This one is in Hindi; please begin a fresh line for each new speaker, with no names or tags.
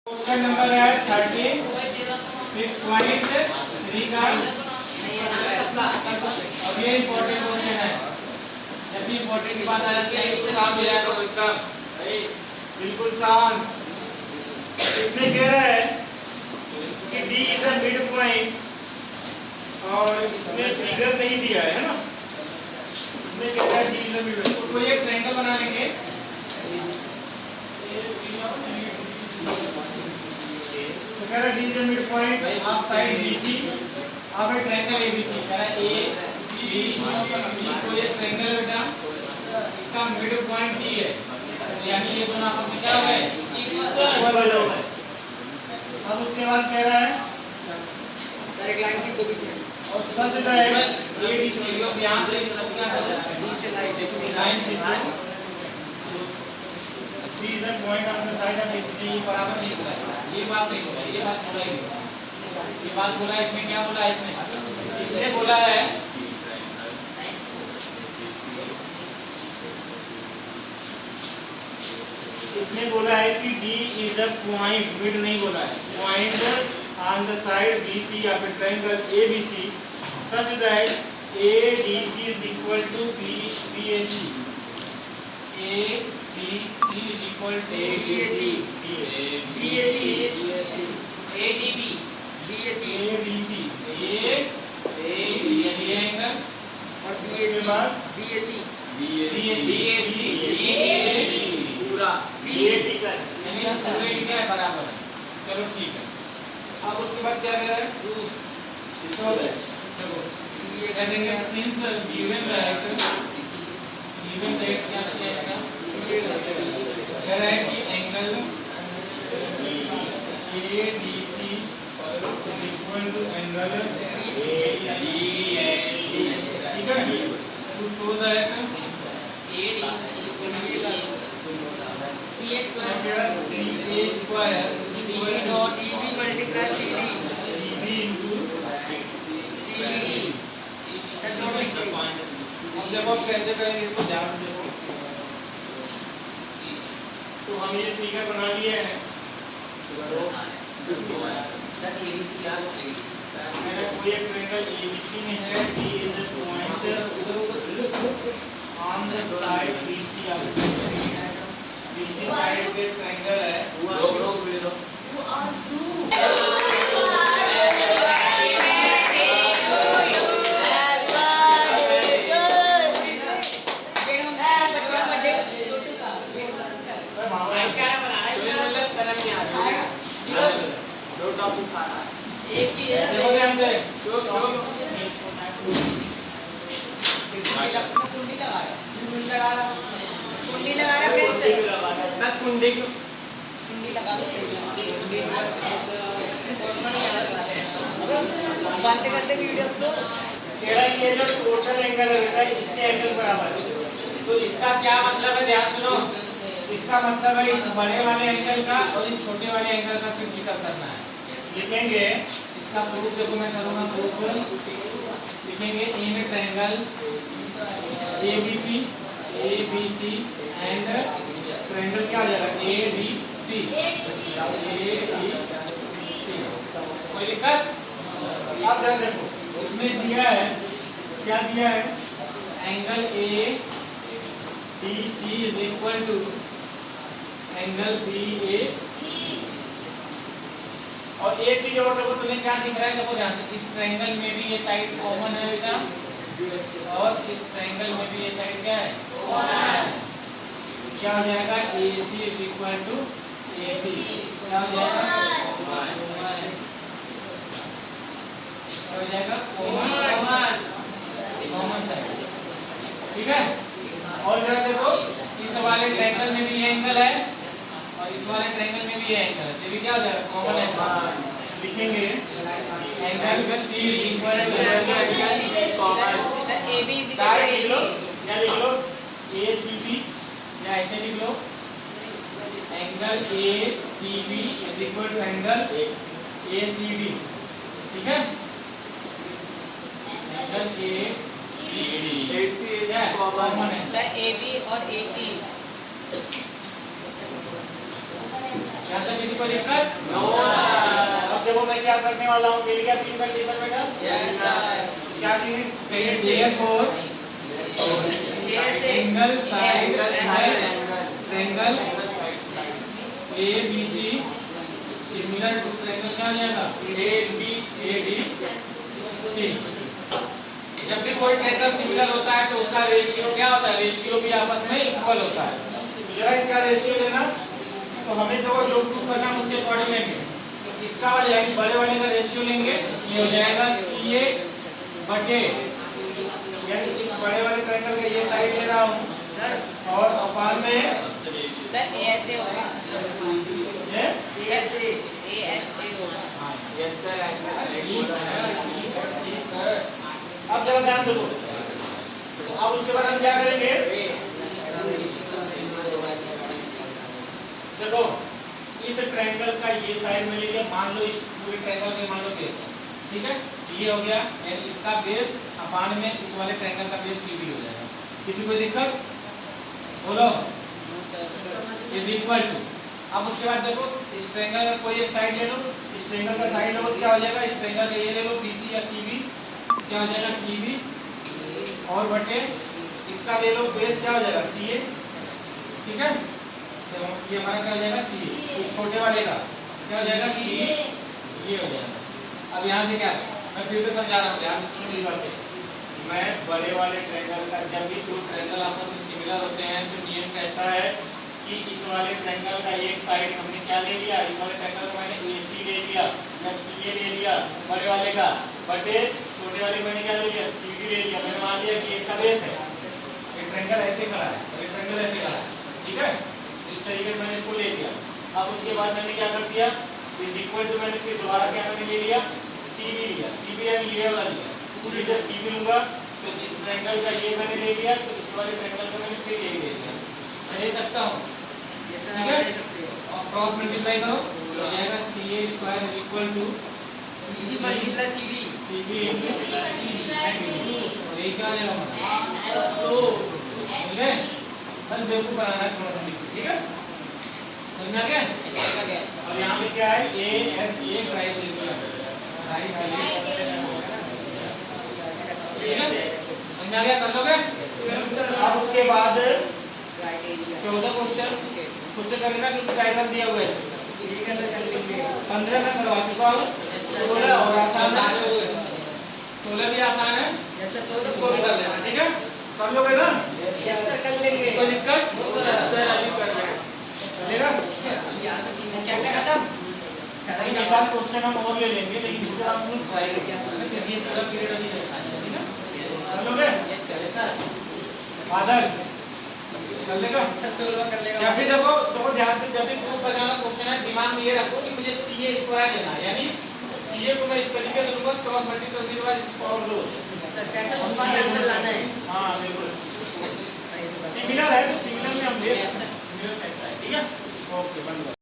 क्वेश्चन नंबर है 36.3 का। अब ये इम्पोर्टेंट क्वेश्चन है। जब भी इम्पोर्टेंट की बात आ जाती है बिल्कुल शांत हो जाएगा एकदम, बिल्कुल शांत। इसमें कह रहा है कि D is a mid point और इसमें फिगर नहीं दिया है ना। इसमें कह रहा है D is a mid point, तो एक ट्रायंगल बना लेंगे। तो कह रहा है D is a mid point of side BC of A triangle ABC। कह रहा है ABC को ये ट्रायंगल बेटा इसका मिड पॉइंट D है, यानी ये दोनों आपस में क्या हो गए, इक्वल हो गए। अब उसके बाद कह रहा है
सर एक लाइन की दो पीछे
और सच है ABC को यहां से इसको क्या करो,
D से line
line D is a point on the side of BC। ये बराबर नहीं होगा, ये बात नहीं होगा, ये बात बोला ही नहीं। ये बात बोला इसमें, क्या बोला इसमें, इसने बोला है इसने बोला है कि D is a point, mid नहीं बोला है, point on the side BC of a triangle ABC such that ADC is equal to BAC। ABC is equal to
BAC ADB BAC
ABC ये एंगल
और
उसके बाद
BAC
पूरा BAC का यानी पूरे क्या है, बराबर है। चलो ठीक है। अब उसके बाद क्या कह रहा है, चलो कह देंगे सिंस गिवन दैट क्या किया जाएगा, कह रहा है कि angle ADC equal to angle ADC, ठीक है। तो so that
CA
square
CB multiply CD
CB into
CBD।
अब जब आप कैसे करेंगे इसको ध्यान से देखो। तो हम ये फिगर बना लिए हैं।
सर ABC क्या
मेरा कोई एक ट्रायंगल ABC में है, D is a point on the side BC of BC side पे ट्रायंगल है। देखो ध्यान से,
कुंडी लगा रहा है सही
ना कुंडी
कुंडी लगा दो बातें करते वीडियो तो
तेरा ये जो टोटल एंगल है बेटा इसके एंगल बराबर है। तो इसका क्या मतलब है, ध्यान सुनो। इसका मतलब है इस बड़े वाले एंगल का और इस छोटे वाले एंगल का सिर्फ जिक्र करना है। लिखेंगे इसका प्रूफ, देखो मैं करूंगा प्रूफ। लिखेंगे ए में ट्रायंगल ABC एंड ट्रायंगल क्या हो जाएगा ADC। कोई दिक्कत? आप ध्यान देखो, उसमें दिया है, क्या दिया है, angle ADC is equal to angle BAC। और एक चीज और देखो, तुम्हें क्या दिख रहा है, देखो ध्यान से, इस ट्रायंगल में भी ये साइड कॉमन है बेटा और इस ट्रायंगल में भी ये साइड क्या है, क्या हो जाएगा, AC is equal to AC। क्या हो जाएगा, क्या हो जाएगा, कॉमन साइड, ठीक है। और जरा देखो, इस वाले ट्रायंगल में भी ये एंगल है और इस वाले ट्रायंगल में भी ये एंगल है, ये भी क्या हो जाएगा, कॉमन एंगल। लिखेंगे angle C equal to common
AB
क्या लिख लो, या लिख लो ACB, या ऐसे लिख लो angle ACB is equal to angle ACD, ठीक है। एंगल ACD कॉमन है
सर AB और AC
यहाँ तक किसी को दिक्कत? अब देखो मैं क्या करने वाला हूँ, मिल गया तीन कंडीशन बेटा? क्या चीज? therefore single side triangle ABC similar to triangle क्या हो जाएगा? ABCD। जब भी कोई ट्रायंगल सिमिलर होता है तो उसका रेशियो क्या होता है? रेशियो भी आपस में इक्वल होता है। तो जरा इसका रेशियो लेना, तो हमें जो प्रूफ करना है उसके अकॉर्डिंग लेंगे। तो इसका वाले यानी बड़े वाले का रेशियो लेंगे, ये हो जाएगा CA बटे, यानी इस बड़े वाले ट्रायंगल का ये साइड ले रहा हूँ और अपान में
सर ऐसे होगा,
ये
ऐसे होगा।
Yes sir. अब जरा ध्यान दो, तो अब उसके बाद हम क्या करेंगे? देखो इस ट्रायंगल का ये साइड में ले लिया, मान लो इस पूरे ट्रायंगल के मान लो बेस, ठीक है, ये हो गया, यानी इसका बेस अपान में इस वाले ट्रायंगल का बेस CB हो जाएगा। किसी को दिक्कत? बोलो। इज इक्वल टू, अब उसके बाद देखो इस ट्रायंगल का कोई एक साइड ले लो, इस ट्रायंगल का साइड लो क्या हो जाएगा? इस ट्रायंगल का ये ले लो BC या CB, क्या हो जाएगा? CB और बटे इसका ले लो बेस क्या हो जाएगा? CA, ठीक है, तो ये हमारा क्या हो जाएगा? CA। इस छोटे वाले का क्या हो जाएगा? CA, ये हो जाएगा। अब यहाँ से क्या, मैं फिर से समझा रहा हूँ, ध्यान से सुनो मेरी बातें। मैं बड़े वाले ट्रायंगल का, जब भी दो ट्रायंगल आपस में सिमिलर होते हैं तो नियम कहता है कि इस वाले ट्रायंगल का एक साइड हमने क्या ले लिया? इस वाले ट्रायंगल का मैंने AC ले लिया या CA ले लिया बड़े वाले का, बटे छोटे वाले मैंने क्या ले लिया? CD ले लिया। मैंने मान लिया कि इसका बेस है, ये ट्रायंगल ऐसे खड़ा है और ये ट्रायंगल ऐसे खड़ा है, ठीक है, इस तरीके से मैंने इसको ले लिया। अब उसके बाद मैंने क्या कर दिया? इज इक्वल टू, मैंने फिर दोबारा क्या मैंने ले लिया? CB लिया, CB यानी ये वाला लिया। पूरी जब CB लूंगा तो इस ट्रायंगल का ये मैंने ले लिया, तो इस वाले ट्रायंगल का मैंने फिर यही ले लिया। मैं ले सकता हूँ, ठीक है, और क्रॉस मल्टीप्लाई करो तो हो जाएगा CA square is equal to
CB multiply CD,
CB into और ये क्या आ जाएगा? ठीक है, बस बेवकूफ बनाना है थोड़ा सा, ठीक है, समझ में आ गया? और यहाँ पे क्या है? ASA प्राइम ले लिया, राइट है, ठीक है, समझ में आ गया? कर लोगे? अब उसके बाद 14 क्वेश्चन खुद से कर लेना क्योंकि डायग्राम दिया हुआ है। 15 में करवा चुका हूँ, 16 और आसान है, 16 भी आसान है, इसको भी कर लेना, ठीक है, कर लोगे ना?
यस सर कर लेंगे।
कोई दिक्कत?
सर अभी कर रहे हैं,
चलेगा?
चैप्टर खत्म।
एक आध क्वेश्चन हम और ले लेंगे, लेकिन इसके बाद हम ट्राई करेंगे क्योंकि ये पूरा पीरियड अभी चल रहा है, ठीक है, कर लोगे?
यस सर
फादर कर लेगा?
सोल्व कर लेगा।
जब भी देखो ध्यान से, जब भी प्रूफ करने वाला क्वेश्चन है दिमाग में ये रखो कि मुझे CA स्क्वायर लेना है, यानी CA को मैं इस तरीके से लूंगा, क्रॉस मल्टीप्लाई के बाद पावर 2
सर कैसे ऊपर आंसर लाना है?
हाँ बिल्कुल, सिमिलर है तो सिमिलर में हम ले सकते हैं, सिमिलर कहता है, ठीक है, ओके बंद करो।